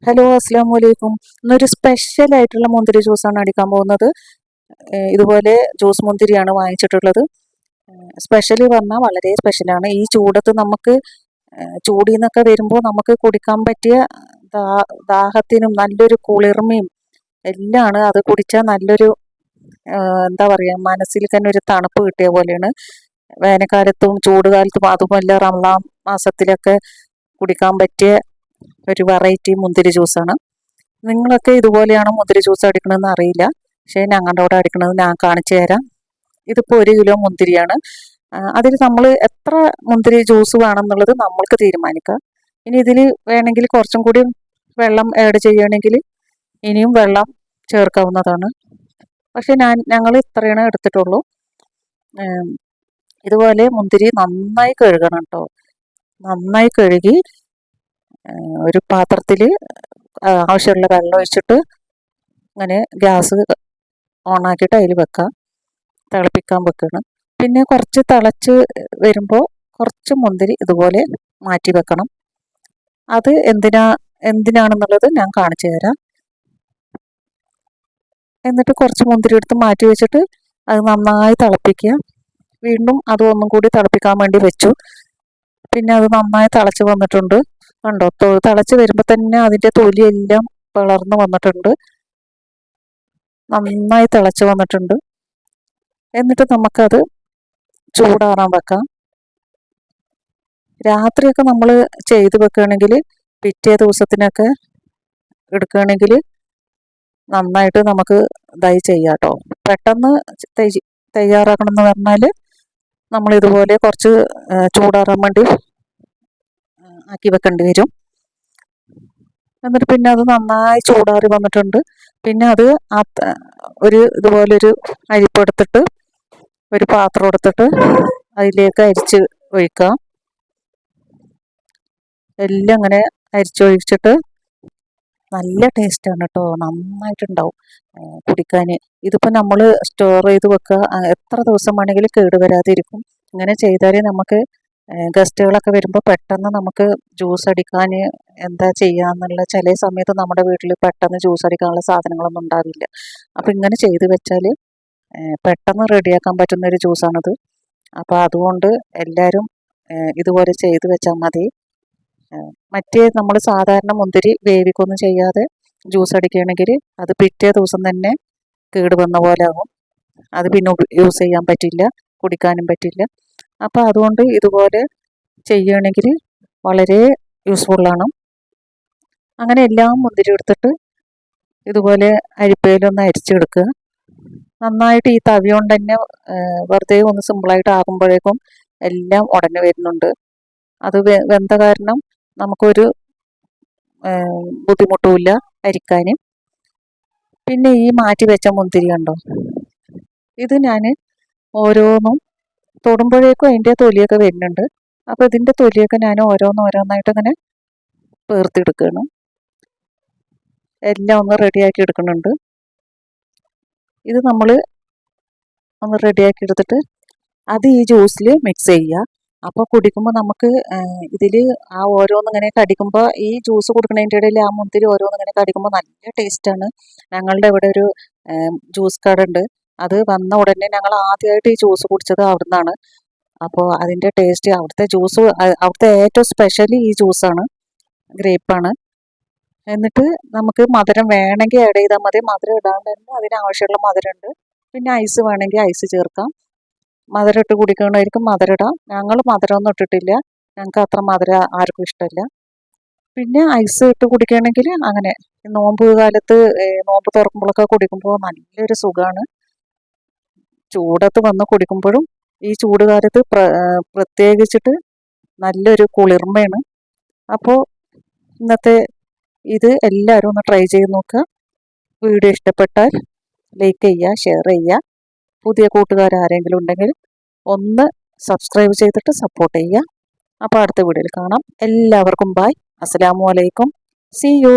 Hello, അസ്സാം വലൈക്കും. ഇന്നൊരു സ്പെഷ്യൽ ആയിട്ടുള്ള മുന്തിരി ജ്യൂസാണ് അടിക്കാൻ പോകുന്നത്. ഇതുപോലെ ജ്യൂസ് മുന്തിരിയാണ് വാങ്ങിച്ചിട്ടുള്ളത്. സ്പെഷ്യൽ പറഞ്ഞാൽ വളരെ സ്പെഷ്യലാണ്. ഈ ചൂടത്ത് നമുക്ക് ചൂടിൽ നിന്നൊക്കെ വരുമ്പോൾ നമുക്ക് കുടിക്കാൻ പറ്റിയ ദാഹത്തിനും നല്ലൊരു കുളിർമയും എല്ലാമാണ്. അത് കുടിച്ചാൽ നല്ലൊരു എന്താ പറയുക, മനസ്സിൽ തന്നെ ഒരു തണുപ്പ് കിട്ടിയ പോലെയാണ്. വേനൽക്കാലത്തും ചൂടുകാലത്തും അതുമല്ല റമദാൻ മാസത്തിലൊക്കെ കുടിക്കാൻ പറ്റിയ ഒരു വെറൈറ്റി മുന്തിരി ജ്യൂസാണ്. നിങ്ങളൊക്കെ ഇതുപോലെയാണ് മുന്തിരി ജ്യൂസ് അടിക്കണമെന്ന് അറിയില്ല, പക്ഷേ ഞങ്ങളുടെ അവിടെ അടിക്കണത് ഞാൻ കാണിച്ചു തരാം. ഇതിപ്പോൾ 1 കിലോ മുന്തിരിയാണ്. അതിൽ നമ്മൾ എത്ര മുന്തിരി ജ്യൂസ് വേണമെന്നുള്ളത് നമ്മൾക്ക് തീരുമാനിക്കാം. ഇനി ഇതിൽ വേണമെങ്കിൽ കുറച്ചും കൂടി വെള്ളം ആഡ് ചെയ്യണമെങ്കിൽ ഇനിയും വെള്ളം ചേർക്കാവുന്നതാണ്. പക്ഷെ ഞങ്ങൾ ഇത്രയാണ് എടുത്തിട്ടുള്ളൂ. ഇതുപോലെ മുന്തിരി നന്നായി കഴുകണം കേട്ടോ. നന്നായി കഴുകി ഒരു പാത്രത്തിൽ ആവശ്യമുള്ള വെള്ളം ഒഴിച്ചിട്ട് അങ്ങനെ ഗ്യാസ് ഓണാക്കിയിട്ട് അതിൽ വെക്കാം, തിളപ്പിക്കാൻ വെക്കണം. പിന്നെ കുറച്ച് തിളച്ച് വരുമ്പോൾ കുറച്ച് മുന്തിരി ഇതുപോലെ മാറ്റി വെക്കണം. അത് എന്തിനാണെന്നുള്ളത് ഞാൻ കാണിച്ചു തരാം. എന്നിട്ട് കുറച്ച് മുന്തിരി എടുത്ത് മാറ്റി വെച്ചിട്ട് അത് നന്നായി തിളപ്പിക്കുക. വീണ്ടും അത് ഒന്നും കൂടി തിളപ്പിക്കാൻ വേണ്ടി വെച്ചു. പിന്നെ അത് നന്നായി തിളച്ച് വന്നിട്ടുണ്ട്. കണ്ടോ, തിളച്ച് വരുമ്പോൾ തന്നെ അതിൻ്റെ തൊലിയെല്ലാം പിളർന്ന് വന്നിട്ടുണ്ട്. നന്നായി തിളച്ച് വന്നിട്ടുണ്ട്. എന്നിട്ട് നമുക്കത് ചൂടാറാൻ വെക്കാം. രാത്രിയൊക്കെ നമ്മൾ ചെയ്ത് വെക്കുകയാണെങ്കിൽ പിറ്റേ ദിവസത്തിനൊക്കെ എടുക്കുകയാണെങ്കിൽ നന്നായിട്ട് നമുക്ക് ഇതായി ചെയ്യാം കേട്ടോ. പെട്ടെന്ന് തയ്യാറാക്കണം എന്ന് പറഞ്ഞാൽ നമ്മൾ ഇതുപോലെ കുറച്ച് ചൂടാറാൻ വേണ്ടി ആക്കി വെക്കേണ്ടി വരും. എന്നിട്ട് പിന്നെ അത് നന്നായി ചൂടാറി വന്നിട്ടുണ്ട്. പിന്നെ അത് ഇതുപോലൊരു അരിപ്പെടുത്തിട്ട് ഒരു പാത്രം എടുത്തിട്ട് അതിലേക്ക് അരിച്ച് ഒഴിക്കാം. എല്ലാം അങ്ങനെ അരിച്ചൊഴിച്ചിട്ട് നല്ല ടേസ്റ്റാണ് കേട്ടോ, നന്നായിട്ടുണ്ടാവും കുടിക്കാൻ. ഇതിപ്പോൾ നമ്മൾ സ്റ്റോർ ചെയ്ത് വെക്കുക, എത്ര ദിവസം വേണമെങ്കിലും കേടുവരാതിരിക്കും. ഇങ്ങനെ ചെയ്താൽ നമുക്ക് ഗസ്റ്റുകളൊക്കെ വരുമ്പോൾ പെട്ടെന്ന് നമുക്ക് ജ്യൂസ് അടിക്കാൻ എന്താ ചെയ്യാന്നുള്ള, ചില സമയത്ത് നമ്മുടെ വീട്ടിൽ പെട്ടെന്ന് ജ്യൂസ് അടിക്കാനുള്ള സാധനങ്ങളൊന്നും ഉണ്ടാവില്ല. അപ്പം ഇങ്ങനെ ചെയ്ത് വെച്ചാൽ പെട്ടെന്ന് റെഡിയാക്കാൻ പറ്റുന്നൊരു ജ്യൂസാണിത്. അപ്പോൾ അതുകൊണ്ട് എല്ലാവരും ഇതുപോലെ ചെയ്ത് വെച്ചാൽ മതി. മറ്റേ നമ്മൾ സാധാരണ മുന്തിരി വേവിക്കൊന്നും ചെയ്യാതെ ജ്യൂസ് അടിക്കുകയാണെങ്കിൽ അത് പിറ്റേ ദിവസം തന്നെ കേട് വന്ന പോലെ ആകും. അത് പിന്നെ യൂസ് ചെയ്യാൻ പറ്റില്ല, കുടിക്കാനും പറ്റില്ല. അപ്പോൾ അതുകൊണ്ട് ഇതുപോലെ ചെയ്യുകയാണെങ്കിൽ വളരെ യൂസ്ഫുള്ളാണ്. അങ്ങനെ എല്ലാം മുന്തിരി എടുത്തിട്ട് ഇതുപോലെ അരിപ്പയിലൊന്ന് അരിച്ചെടുക്കുക. നന്നായിട്ട് ഈ തവി കൊണ്ട് തന്നെ വെറുതെ ഒന്ന് സിമ്പിളായിട്ട് ആകുമ്പോഴേക്കും എല്ലാം ഉടഞ്ഞു വരുന്നുണ്ട്. അത് വെന്ത കാരണം നമുക്കൊരു ബുദ്ധിമുട്ടുമില്ല അരിക്കാൻ. പിന്നെ ഈ മാറ്റി വെച്ച മുന്തിരി കണ്ടോ, ഇത് ഞാൻ ഓരോന്നും തൊടുമ്പോഴേക്കും അതിൻ്റെ തൊലിയൊക്കെ വരുന്നുണ്ട്. അപ്പോൾ ഇതിൻ്റെ തൊലിയൊക്കെ ഞാൻ ഓരോന്നായിട്ട് ഇങ്ങനെ പേർത്തെടുക്കുകയാണ്. എല്ലാം ഒന്ന് റെഡിയാക്കി എടുക്കുന്നുണ്ട്. ഇത് നമ്മൾ ഒന്ന് റെഡിയാക്കി എടുത്തിട്ട് അത് ഈ ജ്യൂസിൽ മിക്സ് ചെയ്യുക. അപ്പോൾ കുടിക്കുമ്പോൾ നമുക്ക് ഇതിൽ ആ ഓരോന്നിങ്ങനെ കടിക്കുമ്പോൾ, ഈ ജ്യൂസ് കൊടുക്കുന്നതിൻ്റെ ഇടയിൽ ആ മുന്തിരി ഓരോന്നിങ്ങനെ കടിക്കുമ്പോൾ നല്ല ടേസ്റ്റാണ്. ഞങ്ങളുടെ ഇവിടെ ഒരു ജ്യൂസ് കട ഉണ്ട്. അത് വന്ന ഉടനെ ഞങ്ങൾ ആദ്യമായിട്ട് ഈ ജ്യൂസ് കുടിച്ചത് അവിടെ നിന്നാണ്. അപ്പോൾ അതിൻ്റെ ടേസ്റ്റ്, അവിടുത്തെ ഏറ്റവും സ്പെഷ്യൽ ഈ ജ്യൂസാണ്, ഗ്രേപ്പാണ്. എന്നിട്ട് നമുക്ക് മധുരം വേണമെങ്കിൽ ആഡ് ചെയ്താൽ മതി. മധുരം ഇടാണ്ട് തന്നെ അതിനാവശ്യമുള്ള മധുരം ഉണ്ട്. പിന്നെ ഐസ് വേണമെങ്കിൽ ഐസ് ചേർക്കാം. മധുരം ഇട്ട് കുടിക്കണമായിരിക്കും മധുരം ഇടാം. ഞങ്ങൾ മധുരമൊന്നും ഇട്ടിട്ടില്ല, ഞങ്ങൾക്ക് അത്ര മധുരം ആർക്കും ഇഷ്ടമല്ല. പിന്നെ ഐസ് ഇട്ട് കുടിക്കുകയാണെങ്കിൽ അങ്ങനെ നോമ്പ് കാലത്ത് നോമ്പ് തുറക്കുമ്പോഴൊക്കെ കുടിക്കുമ്പോൾ നല്ലൊരു സുഖമാണ്. ചൂടത്ത് വന്ന് കുടിക്കുമ്പോഴും ഈ ചൂട് കാലത്ത് പ്രത്യേകിച്ചിട്ട് നല്ലൊരു കുളിർമയാണ്. അപ്പോൾ ഇന്നത്തെ ഇത് എല്ലാവരും ഒന്ന് ട്രൈ ചെയ്ത് നോക്കുക. വീഡിയോ ഇഷ്ടപ്പെട്ടാൽ ലൈക്ക് ചെയ്യുക, ഷെയർ ചെയ്യുക. പുതിയ കൂട്ടുകാർ ആരെങ്കിലും ഉണ്ടെങ്കിൽ ഒന്ന് സബ്സ്ക്രൈബ് ചെയ്തിട്ട് സപ്പോർട്ട് ചെയ്യുക. അപ്പോൾ അടുത്ത വീഡിയോയിൽ കാണാം. എല്ലാവർക്കും ബൈ. അസ്സലാമു അലൈക്കും. See U.